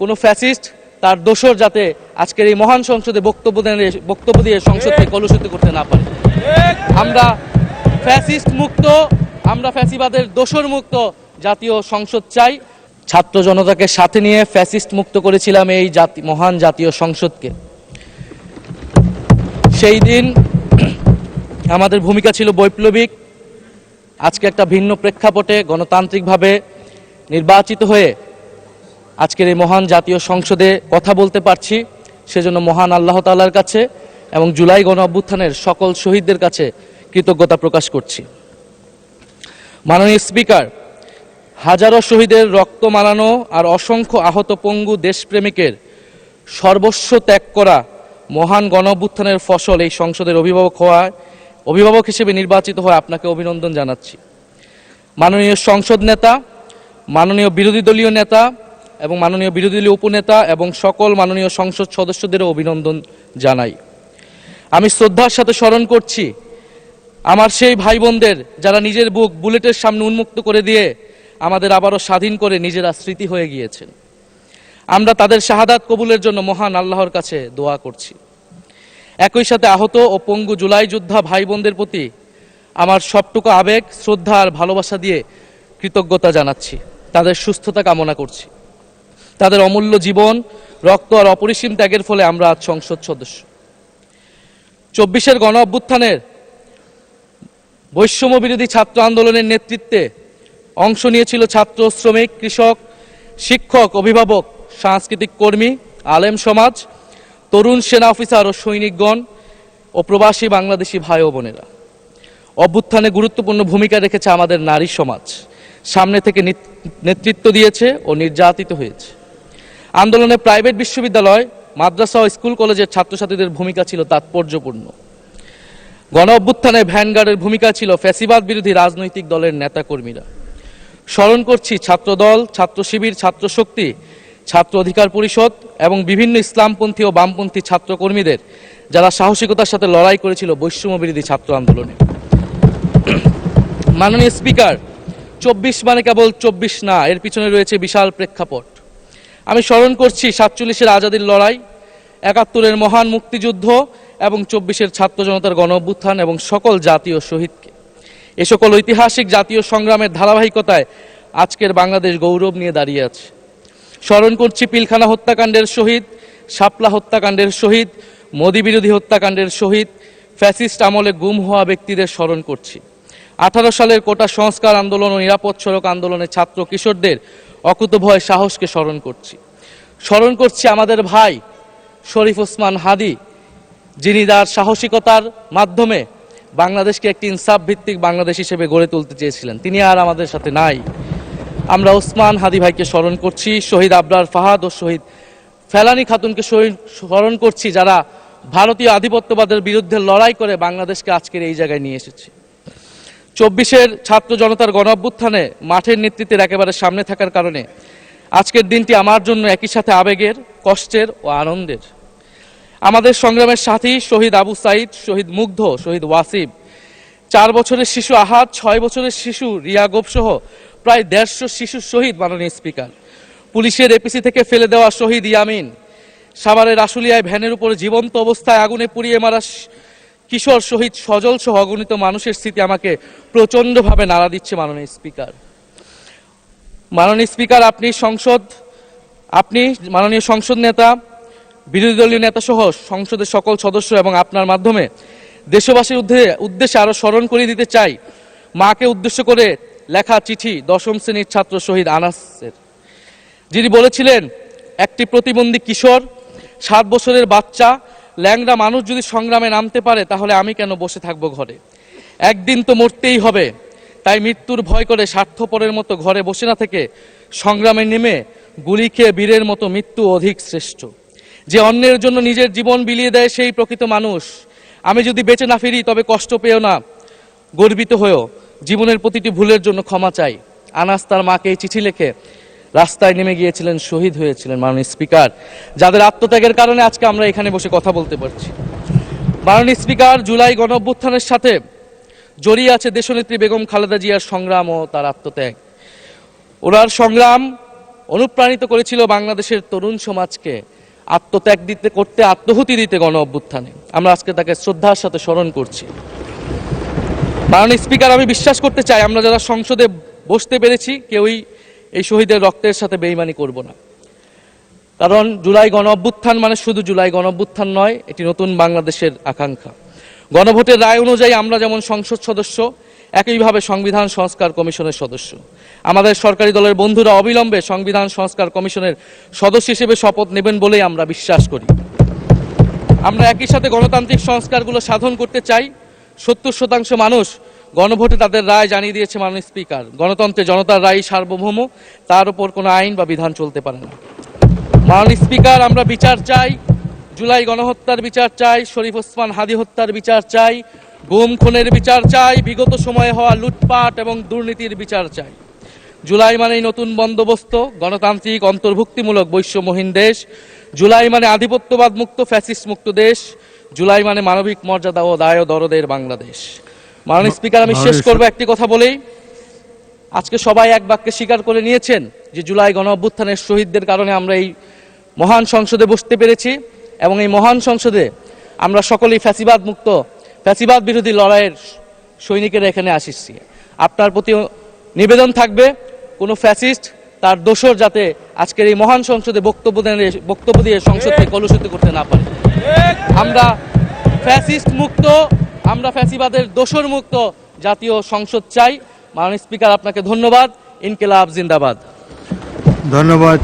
কোনো ফ্যাসিস্ট তার দোসর যাতে আজকের এই মহান সংসদে বক্তব্য দিয়ে সংসদকে কলুষিত করতে না পারে। আমরা ফ্যাসিস্ট মুক্ত, আমরা ফ্যাসিবাদের দোসর মুক্ত জাতীয় সংসদ চাই। ছাত্র জনতাকে সাথে নিয়ে ফ্যাসিস্ট মুক্ত করেছিলাম এই মহান জাতীয় সংসদকে। সেই দিন আমাদের ভূমিকা ছিল বৈপ্লবিক। আজকে একটা ভিন্ন প্রেক্ষাপটে গণতান্ত্রিকভাবে নির্বাচিত হয়ে আজকের এই মহান জাতীয় সংসদে কথা বলতে পারছি, সেজন্য মহান আল্লাহ তাআলার কাছে এবং জুলাই গণ অভ্যুত্থানের সকল শহীদদের কাছে কৃতজ্ঞতা প্রকাশ করছি। মাননীয় স্পিকার, হাজারো শহীদের রক্ত মালানো আর অসংখ্য আহত পঙ্গু দেশপ্রেমিকের সর্বস্ব ত্যাগ করা মহান গণ অভ্যুত্থানের ফসল এই সংসদের অভিভাবক হিসেবে নির্বাচিত হয়ে আপনাকে অভিনন্দন জানাচ্ছি। মাননীয় সংসদ নেতা, মাননীয় বিরোধী দলীয় নেতা এবং মাননীয় বিরোধী দলীয় উপনেতা এবং সকল মাননীয় সংসদ সদস্যদেরও অভিনন্দন জানাই। আমি শ্রদ্ধার সাথে স্মরণ করছি আমার সেই ভাই বোনদের যারা নিজের বুক বুলেটের সামনে উন্মুক্ত করে দিয়ে আমাদের আবারও স্বাধীন করে নিজেরা স্মৃতি হয়ে গিয়েছেন। আমরা তাদের শাহাদাত কবুলের জন্য মহান আল্লাহর কাছে দোয়া করছি। একই সাথে আহত ও পঙ্গু জুলাই যোদ্ধা ভাই বোনদের প্রতি আমার সবটুকু আবেগ, শ্রদ্ধা আর ভালোবাসা দিয়ে কৃতজ্ঞতা জানাচ্ছি। তাদের সুস্থতা কামনা করছি। তাদের অমূল্য জীবন, রক্ত আর অপরিসীম ত্যাগের ফলে আমরা আজ সংসদ সদস্য। 24-এর গণ অভ্যুত্থানের বৈষম্য বিরোধী ছাত্র আন্দোলনের নেতৃত্বে অংশ নিয়েছিল ছাত্র, শ্রমিক, কৃষক, শিক্ষক, অভিভাবক, সাংস্কৃতিক কর্মী, আলেম সমাজ, তরুণ সেনা অফিসার ও সৈনিকগণ ও প্রবাসী বাংলাদেশি ভাই ও বোনেরা। অভ্যুত্থানে গুরুত্বপূর্ণ ভূমিকা রেখেছে আমাদের নারী সমাজ, সামনে থেকে নেতৃত্ব দিয়েছে ও নির্যাতিত হয়েছে। আন্দোলনে প্রাইভেট বিশ্ববিদ্যালয়, মাদ্রাসা ও স্কুল কলেজের ছাত্রছাত্রীদের ভূমিকা ছিল তাৎপর্যপূর্ণ। গণ অভ্যুত্থানে ভ্যানগার্ডের ভূমিকা ছিল ফ্যাসিবাদ বিরোধী রাজনৈতিক দলের নেতাকর্মীরা। স্মরণ করছি ছাত্রদল, ছাত্র শিবির, ছাত্র শক্তি, ছাত্র অধিকার পরিষদ এবং বিভিন্ন ইসলামপন্থী ও বামপন্থী ছাত্রকর্মীদের যারা সাহসিকতার সাথে লড়াই করেছিল বৈষম্য বিরোধী ছাত্র আন্দোলনে। মাননীয় স্পিকার, 24 মানে কেবল 24 না, এর পিছনে রয়েছে বিশাল প্রেক্ষাপট। আমি স্মরণ করছি 47-এর আজাদির লড়াই, 71-এর মহান মুক্তিযুদ্ধ এবং 24-এর ছাত্র জনতার গণ অভ্যুত্থান এবং সকল জাতীয় শহীদকে। এ সকল ঐতিহাসিক জাতীয় সংগ্রামের ধারাবাহিকতায় আজকের বাংলাদেশ গৌরব নিয়ে দাঁড়িয়ে আছে। স্মরণ করছি পিলখানা হত্যাকাণ্ডের শহীদ, শাপলা হত্যাকাণ্ডের শহীদ, মোদী বিরোধী হত্যাকাণ্ডের শহীদ, ফ্যাসিস্ট আমলে গুম হওয়া ব্যক্তিদের স্মরণ করছি। 18 সালের কোটা সংস্কার আন্দোলন ও নিরাপদ সড়ক আন্দোলনে ছাত্র কিশোরদের অকুতোভয় সাহসকে স্মরণ করছি। স্মরণ করছি আমাদের ভাই শরীফ ওসমান হাদী, যিনি তার সাহসিকতার মাধ্যমে বাংলাদেশকে একটি ইনসাফ ভিত্তিক বাংলাদেশ হিসেবে গড়ে তুলতে চেয়েছিলেন। তিনি আর আমাদের সাথে নাই। আমরা ওসমান হাদী ভাইকে স্মরণ করছি। শহীদ আবরার ফাহাদ ও শহীদ ফেলানী খাতুনকে স্মরণ করছি, যারা ভারতীয় আধিপত্যবাদের বিরুদ্ধে লড়াই করে বাংলাদেশকে আজকের এই জায়গায় নিয়ে এসেছে। 24-এর ছাত্র জনতার গণ অভ্যুত্থানে মাঠের নেতৃত্বের একেবারে সামনে থাকার কারণে আজকের দিনটি আমার জন্য একই সাথে আবেগের, কষ্টের ও আনন্দের। আমাদের সংগ্রামের সাথী শহীদ আবু সাইদ, শহীদ মুগ্ধ, শহীদ ওয়াসিব, 4 বছরের শিশু আহাদ, 6 বছরের শিশু রিয়া গোপ সহ প্রায় 150 শিশু শহীদ। মাননীয় স্পিকার, পুলিশের এপিসি থেকে ফেলে দেওয়া শহীদ ইয়ামিন, সাভারের আশুলিয়ায় ভ্যানের উপরে জীবন্ত অবস্থায় আগুনে পুড়িয়ে মারা কিশোর শহীদ সজল সহ অগণিত মানুষের স্মৃতি আমাকে প্রচণ্ডভাবে নাড়া দিচ্ছে। মাননীয় স্পিকার, আপনি মাননীয় সংসদ নেতা, বিরোধী দলীয় নেতা সহ সংসদের সকল সদস্য এবং আপনার মাধ্যমে দেশবাসীর উদ্দেশ্যে আরো স্মরণ করিয়ে দিতে চাই মাকে উদ্দেশ্য করে লেখা চিঠি 10ম শ্রেণীর ছাত্র শহীদ আনাসের, যিনি বলেছিলেন, একটি প্রতিবন্ধী কিশোর, 7 বছরের বাচ্চা, ল্যাংড়া মানুষ যদি সংগ্রামে নামতে পারে তাহলে আমি কেন বসে থাকবো ঘরে? একদিন তো মরতেই হবে, তাই মৃত্যুর ভয় করে স্বার্থপরের মতো ঘরে বসে না থেকে সংগ্রামে নেমে গুলি খেয়ে বীরের মতো মৃত্যু অধিক শ্রেষ্ঠ। যে অন্যের জন্য নিজের জীবন বিলিয়ে দেয় সেই প্রকৃত মানুষ। আমি যদি বেঁচে না ফিরি তবে কষ্ট পেও না, গর্বিত হয়েও জীবনের প্রতিটি ভুলের জন্য ক্ষমা চাই। আনাস তার মাকে এই চিঠি লিখে রাস্তায় নেমে গিয়েছিলেন, শহীদ হয়েছিলেন। মাননীয় স্পিকার, যাদের আত্মত্যাগের কারণে আজকে আমরা এখানে বসে কথা বলতে পারছি। মাননীয় স্পিকার, জুলাই গণ অভ্যুত্থানের সাথে জড়িয়ে আছে দেশনেত্রী বেগম খালেদা জিয়ার সংগ্রাম ও তার আত্মত্যাগ। ওনার সংগ্রাম অনুপ্রাণিত করেছিল বাংলাদেশের তরুণ সমাজকে আত্মত্যাগ করতে, আত্মহুতি দিতে গণ অভ্যুত্থানে। আমরা আজকে তাকে শ্রদ্ধার সাথে স্মরণ করছি। মাননীয় স্পিকার, আমি বিশ্বাস করতে চাই আমরা যারা সংসদে বসতে পেরেছি কেউই এই শহীদের রক্তের সাথে বেইমানি করব না। কারণ জুলাই গণ অভ্যুত্থান মানে শুধু জুলাই গণ অভ্যুত্থান নয়, এটি নতুন বাংলাদেশের আকাঙ্ক্ষা। গণভোটের রায় অনুযায়ী আমরা যেমন সংসদ সদস্য, একইভাবে সংবিধান সংস্কার কমিশনের সদস্য। আমাদের সরকারি দলের বন্ধুরা অবিলম্বে সংবিধান সংস্কার কমিশনের সদস্য হিসেবে শপথ নেবেন বলেই আমরা বিশ্বাস করি। আমরা একই সাথে গণতান্ত্রিক সংস্কারগুলো সাধন করতে চাই। 70% মানুষ গণভোটে তাদের রায় জানিয়ে দিয়েছে মাননীয় স্পিকার। গণতন্ত্রে জনতার রায় সার্বভৌম, তার উপর কোনো আইন বা বিধান চলতে পারে না। মাননীয় স্পিকার, আমরা বিচার চাই, জুলাই গণহত্যার বিচার চাই, শরীফ ওসমান হাদি হত্যার বিচার চাই, গুম খুনের বিচার চাই, বিগত সময়ে হওয়া লুটপাট এবং দুর্নীতির বিচার চাই। জুলাই মানেই নতুন বন্দোবস্ত, গণতান্ত্রিক অন্তর্ভুক্তিমূলক বৈষম্যহীন দেশ। জুলাই মানে আধিপত্যবাদ মুক্ত, ফ্যাসিস্ট মুক্ত দেশ। জুলাই মানে মানবিক মর্যাদা ও দায় দরদের বাংলাদেশ। মাননীয় স্পিকার, আমি শেষ করবো একটি কথা বলেই। আজকে সবাই এক বাক্যে স্বীকার করে নিয়েছেন যে জুলাই গণ অভ্যুত্থানের শহীদদের কারণে আমরা এই মহান সংসদে বসতে পেরেছি এবং এই মহান সংসদে আমরা সকলেই ফ্যাসিবাদ মুক্ত, ফ্যাসিবাদ বিরোধী লড়াইয়ের সৈনিকেরা এখানে আসিছি। আপনার প্রতি নিবেদন থাকবে কোনো ফ্যাসিস্ট তার দোসর যাতে আজকের এই মহান সংসদে বক্তব্য দিয়ে সংসদকে কলুষিত করতে না পারে। আমরা ফ্যাসিস্ট মুক্ত, আমরা ফ্যাসিবাদের দোসর মুক্ত জাতীয় সংসদ চাই। মাননীয় স্পিকার, আপনাকে ধন্যবাদ। ইনকিলাব জিন্দাবাদ। ধন্যবাদ।